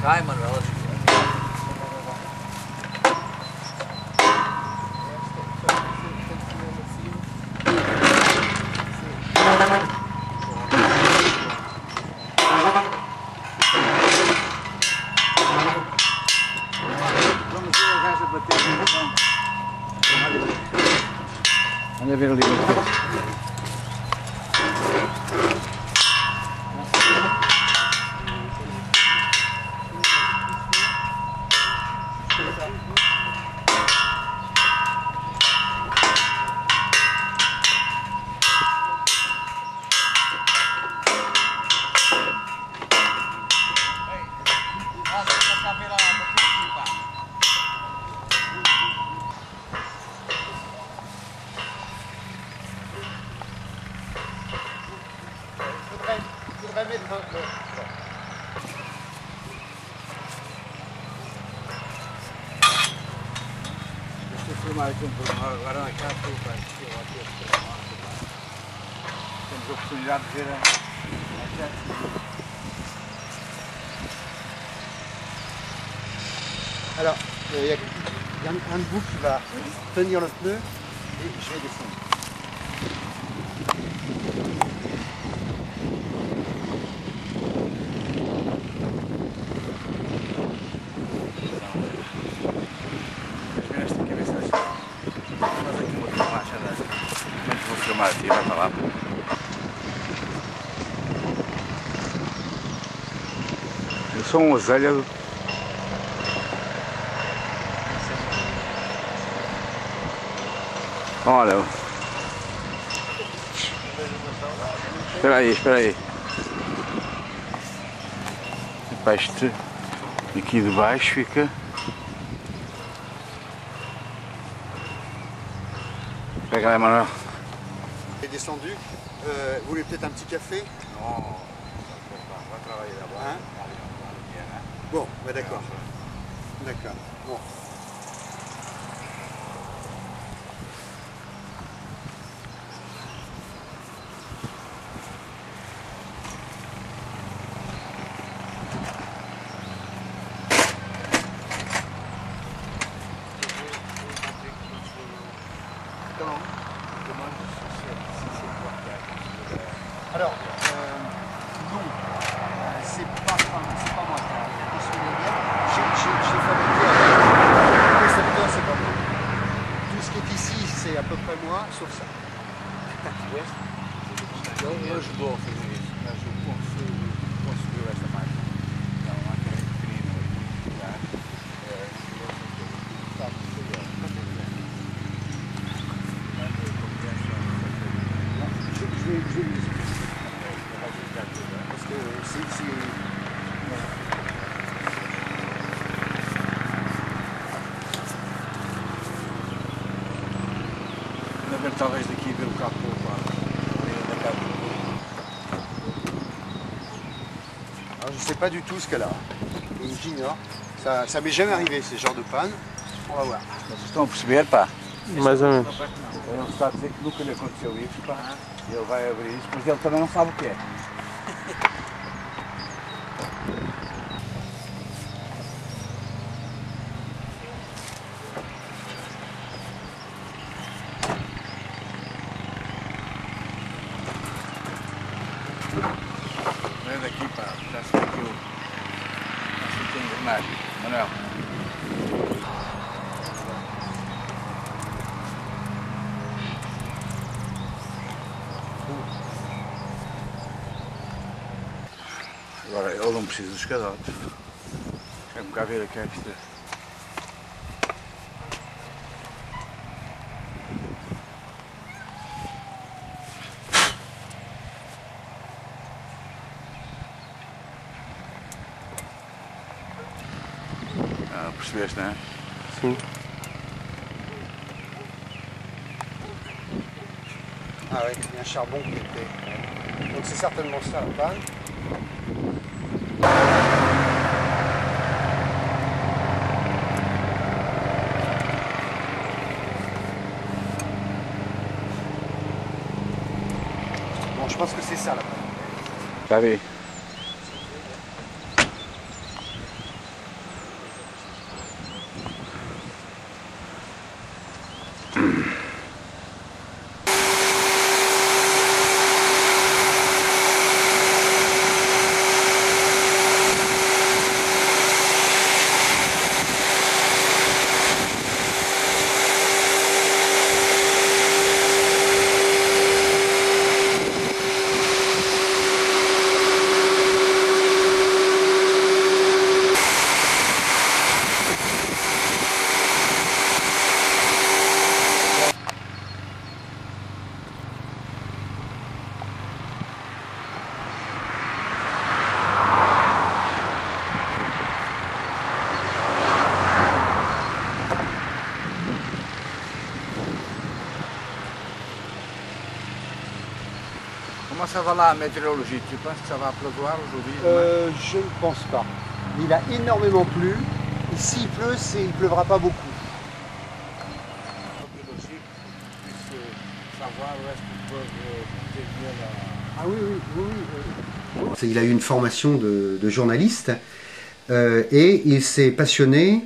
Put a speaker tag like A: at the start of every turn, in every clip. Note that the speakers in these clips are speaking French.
A: Kaiman wel eens.
B: Olha ver ali no pé. Filmar aqui agora na casa, temos a oportunidade de ver a jet.
C: Alors, il y a un de vous qui va tenir le pneu et je vais descendre.
B: Aqui, vai pra lá. Eu sou um ovelha. Olha. Espera aí, espera aí. Este aqui de baixo fica. Pega lá, Manuel.
C: Descendu, vous voulez peut-être un petit café?
B: Non, on va travailler là-bas.
C: Hein? Bon, bah d'accord. D'accord. Bon. Alors, non, c'est pas moi qui ai la question derrière. J'ai fabriqué avec les secteurs, c'est pas moi. Tout ce qui est ici, c'est à peu près moi, sauf ça.
B: Eu ajudou a fazer isso, mas eu construiu essa máquina. É uma máquina incrível aí, tá?
C: Parce que c'est...
B: Na verdade, talvez daqui ver o carro para o lado.
C: Alors, je sais pas du tout ce qu'elle a. J'ignore. Ça m'est jamais arrivé, ces genres de panne. On va voir.
B: Vocês estão a perceber, pá?
D: Mais ou menos.
B: Ele está a dizer que nunca lhe aconteceu isso, pá. Ele vai abrir isso, mas ele também não sabe o que é. Vem daqui, pá. Já sei que eu... Assim tem engrenagem. Manuel. Agora, ele não precisa dos cadotes. Vamos cá ver aqui esta. Ah, percebeste, não é?
D: Sim.
C: Ah ouais, il y a un charbon qui était... Donc c'est certainement ça la panne. Bon, je pense que c'est ça la panne.
B: Já vi. comment ça va la météorologie? Tu penses que ça va pleuvoir aujourd'hui?
C: Je ne pense pas. Il a énormément plu. Et s'il pleut, il ne pleuvra pas beaucoup.
B: Biologique, puisse savoir où est-ce qu'ils peuvent tenir la...
C: Ah oui, oui. Il a eu une formation de journaliste et il s'est passionné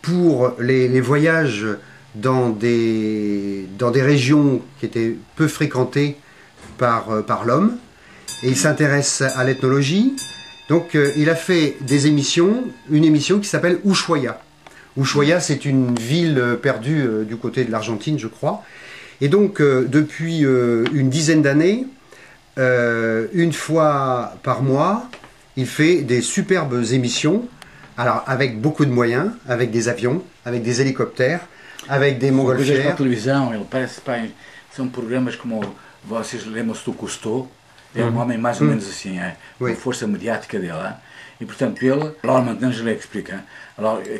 C: pour les voyages dans des régions qui étaient peu fréquentées par l'homme. Et il s'intéresse à l'ethnologie. Donc il a fait une émission qui s'appelle Ushuaia. Ushuaia, c'est une ville perdue du côté de l'Argentine, je crois. Et donc depuis une dizaine d'années, une fois par mois, il fait des superbes émissions, alors avec beaucoup de moyens, avec des avions, avec des hélicoptères, avec des montgolfières.
A: Na televisão, ele parece, são programas como vocês lembram-se do Cousteau, é um homem mais ou menos assim,
C: Oui.
A: a força mediática dele. E portanto ele, Laurent Mantange lhe explica. Alors, o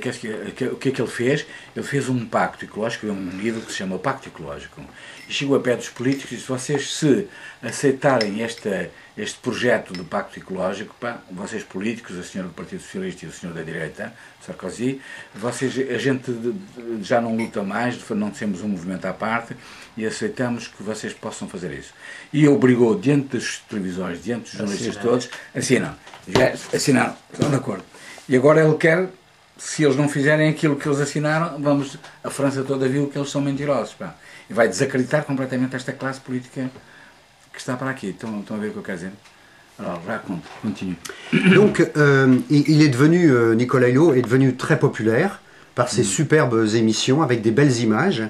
A: que é que ele fez? Ele fez um pacto ecológico, um livro que se chama Pacto Ecológico. E chegou a pé dos políticos e disse: vocês, se aceitarem este projeto de pacto ecológico, vocês políticos, a senhora do Partido Socialista e o senhor da direita, Sarkozy, a gente já não luta mais, não temos um movimento à parte e aceitamos que vocês possam fazer isso. E obrigou, diante das televisões, diante dos jornalistas todos, assinaram, estão de acordo. E agora ele quer, se eles não fizerem aquilo que eles assinaram, a França toda viu que eles são mentirosos. E vai desacreditar completamente esta classe política que está para aqui. Estão a ver o que eu quero dizer? Alors, raconte, continue.
C: Donc, il est devenu, Nicolas Hulot est devenu très populaire par ses superbes émissions avec des belles images.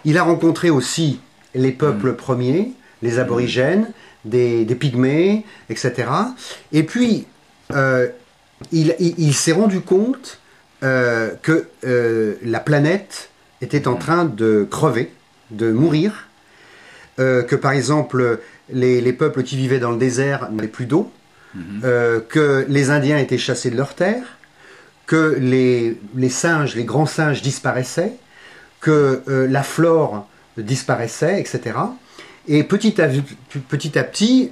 C: Il a rencontré aussi les peuples premiers, les aborigènes, des pygmées, etc. Et puis, il s'est rendu compte que la planète était en train de crever, de mourir, que par exemple les peuples qui vivaient dans le désert n'avaient plus d'eau, que les Indiens étaient chassés de leurs terres, que les singes, les grands singes disparaissaient, que la flore disparaissait, etc. Et petit à petit,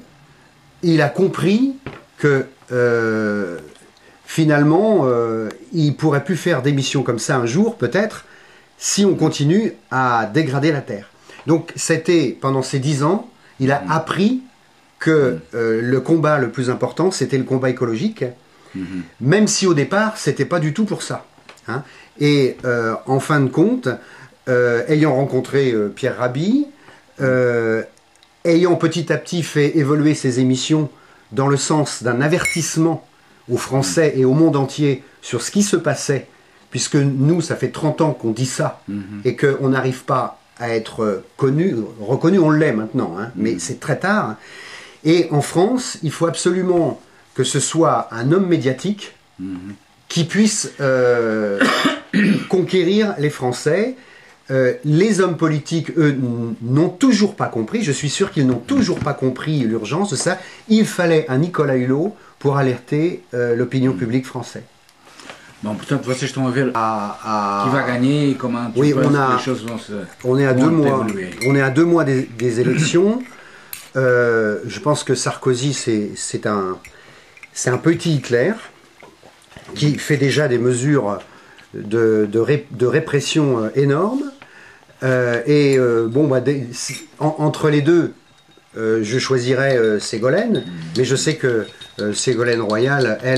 C: il a compris que finalement, il pourrait plus faire d'émissions comme ça un jour, peut-être, si on continue à dégrader la Terre. Donc c'était, pendant ces 10 ans, il a appris que le combat le plus important, c'était le combat écologique, même si au départ, c'était pas du tout pour ça. Hein. Et en fin de compte, ayant rencontré Pierre Rabhi, ayant petit à petit fait évoluer ses émissions dans le sens d'un avertissement aux Français et au monde entier sur ce qui se passait, puisque nous, ça fait 30 ans qu'on dit ça, et qu'on n'arrive pas à être reconnu, on l'est maintenant, hein, mais c'est très tard. Et en France, il faut absolument que ce soit un homme médiatique qui puisse conquérir les Français. Les hommes politiques, eux, n'ont toujours pas compris, je suis sûr qu'ils n'ont toujours pas compris l'urgence de ça. Il fallait un Nicolas Hulot pour alerter l'opinion publique française.
A: Bon, portanto, vocês estão a ver qui va gagner et comment
C: oui,
A: les choses vont se
C: on est à 2 mois des élections. Je pense que Sarkozy, c'est un petit Hitler qui fait déjà des mesures de répression énormes. Bon, entre les deux, je choisirais Ségolène, mais je sais que Ségolène Royal, elle,